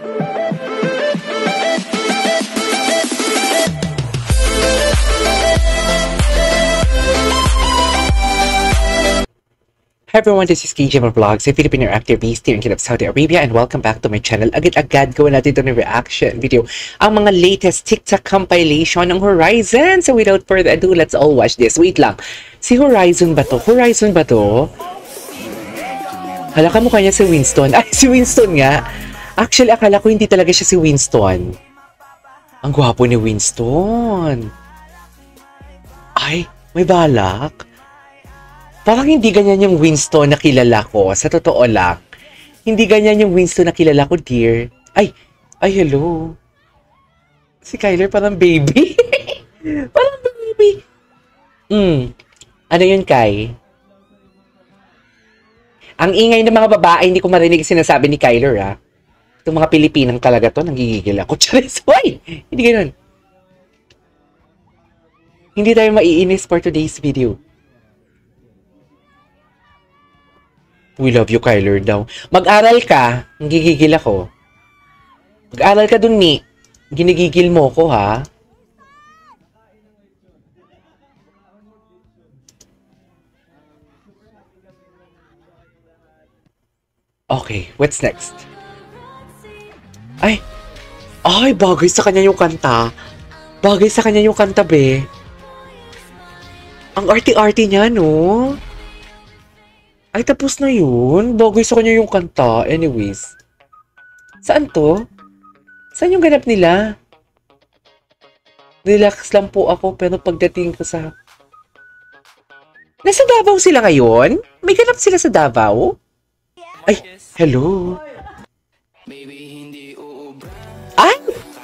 Hi everyone, this is KJ Vlogs, a Filipino actor based here in Kingdom of Saudi Arabia, and welcome back to my channel. Agad-agad gawin natin ito ng reaction video, ang mga latest TikTok compilation ng Horizon. So without further ado, let's all watch this. Wait lang, si Horizon ba to? Horizon ba to? Hala ka mukha niya si Winston. Ay, si Winston nga. Actually, akala ko hindi talaga siya si Winston. Ang gwapo ni Winston. Ay, may balak. Parang hindi ganyan yung Winston na kilala ko. Sa totoo lang. Hindi ganyan yung Winston na kilala ko, dear. Ay, hello. Si Kyler parang baby. Parang baby. Ano yun, Kai? Ang ingay ng mga babae, hindi ko marinig sinasabi ni Kyler, ha? Itong mga Pilipinang talaga to, nanggigigil ako. Charis, why? Hindi ganun. Hindi tayo maiinis for today's video. We love you, Kyler daw. Mag-aral ka. Gigigil ako. Mag-aral ka dun, ni. Ginigigil mo ko, ha? Okay, what's next? Ay, bagay sa kanya yung kanta. Bagay sa kanya yung kanta, be. Ang arty-arty niya, no? Ay, tapos na yun. Bagay sa kanya yung kanta. Anyways. Saan to? Saan yung ganap nila? Relax lang po ako, pero pagdating ko sa... Nasa Davao sila ngayon? May ganap sila sa Davao? Ay, hello. Ay!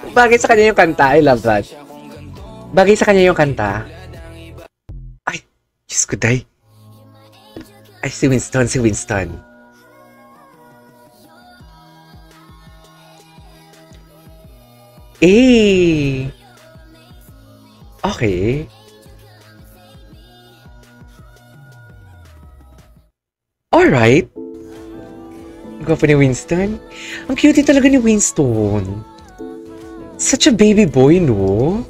Bagay sa kanya yung kanta. I love that. Bagay sa kanya yung kanta. Ay, Diyos ko, day. Ay, si Winston. Eh. Okay. Alright. Gwapo ni Winston. Ang cute talaga ni Winston. Such a baby boy, no?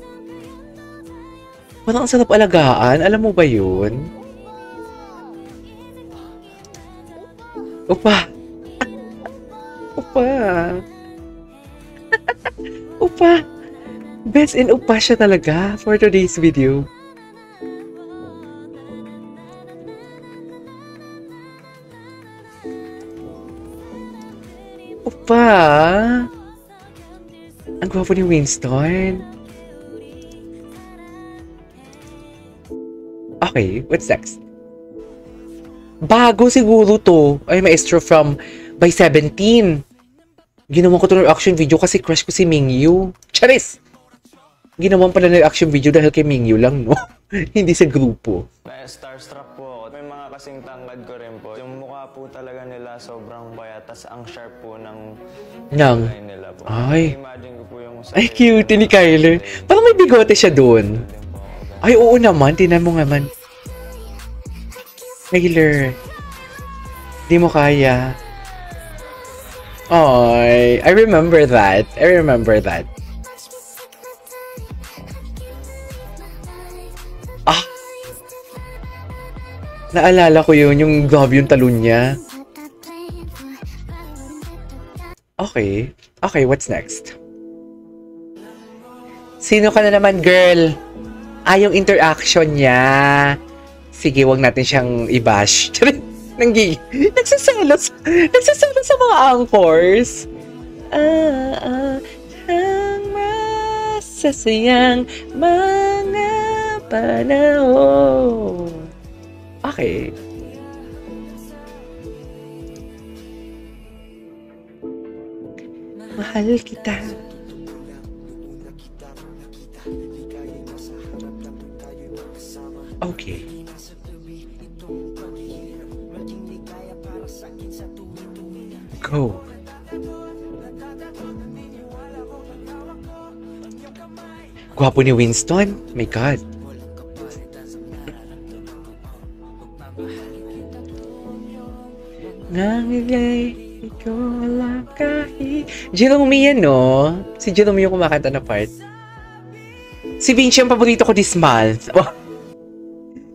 Parang ang sarap alagaan. Alam mo ba yun? Upa. Upa. Best in upa siya talaga for today's video. Upa. Ang gwapo ni Winston. Okay, what's next? Bago siguro to. Ay, maestro from by 17. Ginawa ko to ng reaction video kasi crush ko si Mingyu. Charis! Ginawa pala ng reaction video dahil kay Mingyu lang, no? Hindi sa grupo. Starstruck po ako. May mga kasing tangkad ko rin po. Yung mukha po talaga nila sobrang bayat. Tas ang sharp po ng nila po. Ay. Imagine ko po yung... Ay, cute ni Kyler. Parang may bigote siya doon. Ay, oo naman. Tingnan mo naman. Kyler, di mo kaya. Ay, I remember that. Ah! Naalala ko yun, yung love yung talon niya. Okay, what's next? Sino ka na naman, girl? Yung interaction niya. Sige, wag natin siyang i-bash. Nagsaselos sa mga anchors. Ang masasayang mga panahon. Okay. Mahal kita. Okay. Go. Gwapo ni Winston. My God. Nangilay, ikaw lang kahit Jerome yan, no? Si Jerome yung kumakanta na part. Si Vinci ang paborito ko this month. Oh.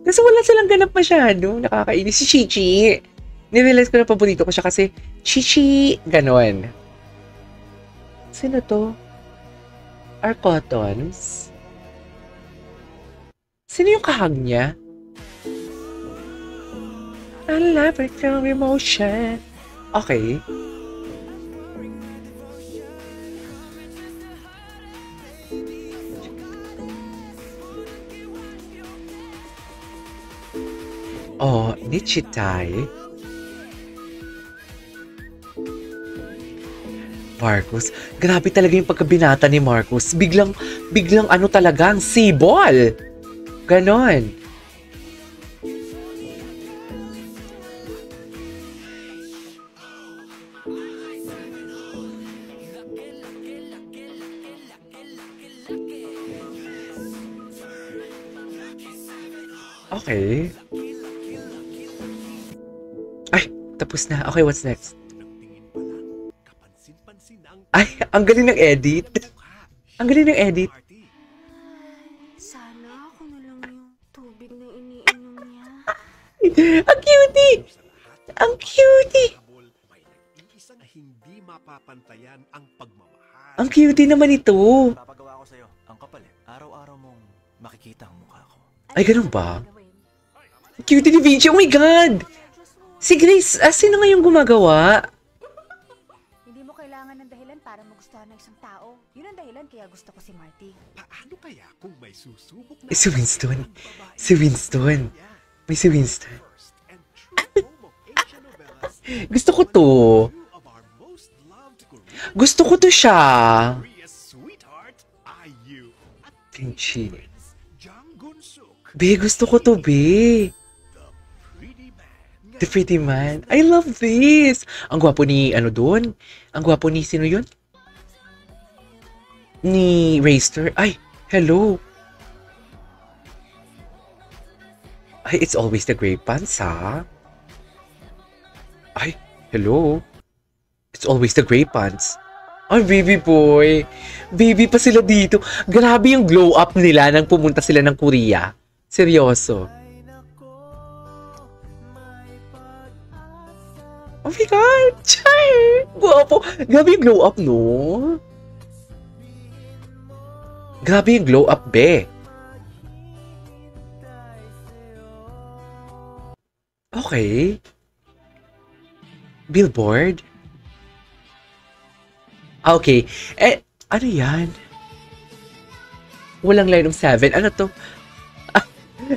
Kasi wala silang ganap masyado. Nakakainis. Si Chichi. Nirealize ko na paborito ko siya kasi Chichi. Ganon. Sino to? Are Cottons? Sino yung kahag niya? I love it, your emotion. Okay. Oh, Nichitai. Marcus. Grabe talaga yung pagkabinata ni Marcus. Biglang ano talaga, ang sibol. Ganon. Okay. Ay, tapos na. Okay, what's next? Ay, ang galing ng edit. Ang galing ng edit. Sana ako na lang yung tubig na iniinom niya. Ang cutie! Ang cutie! Hindi mapapantayan ang pagmamahal. Ang cutie naman ito. Papagawa ko sa'yo. Ang kapal eh. Araw-araw mong makikita ang mukha ko. Ay, ganun ba? Ang cutie ni Vinci. Oh my God! Si Grace, sino nga yung gumagawa? Hindi mo kailangan ng dahilan para magustuhan ng isang tao. Yun ang dahilan kaya gusto ko si Marty. Paano kaya kung may susubok na Si Winston. Si Winston. May si Winston. Gusto ko to. Gusto ko to siya. Vinci. Be, gusto ko to, be. The Pretty Man. I love this. Ang gwapo ni, ano doon? Ang gwapo ni, sino yun? Ni Rayster. Ay, hello. Ay, it's always the gray pants, ha? Ay, hello. It's always the gray pants. Ay, baby boy. Baby pa sila dito. Grabe yung glow up nila nang pumunta sila ng Korea. Seryoso. Oh my God! Char! Guwapo! Grabe yung glow up, no? Grabe yung glow up, be. Okay. Billboard? Okay. Eh, ano yan? Walang line of 7. Ano to?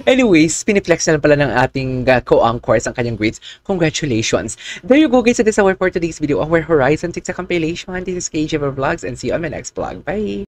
Anyways, piniflex na lang pala ng ating co-anchors ang kanyang grades. Congratulations! There you go guys, that is our for today's video, our Horizon TikTok compilation. This is KJ Vlogs and see you on my next vlog. Bye!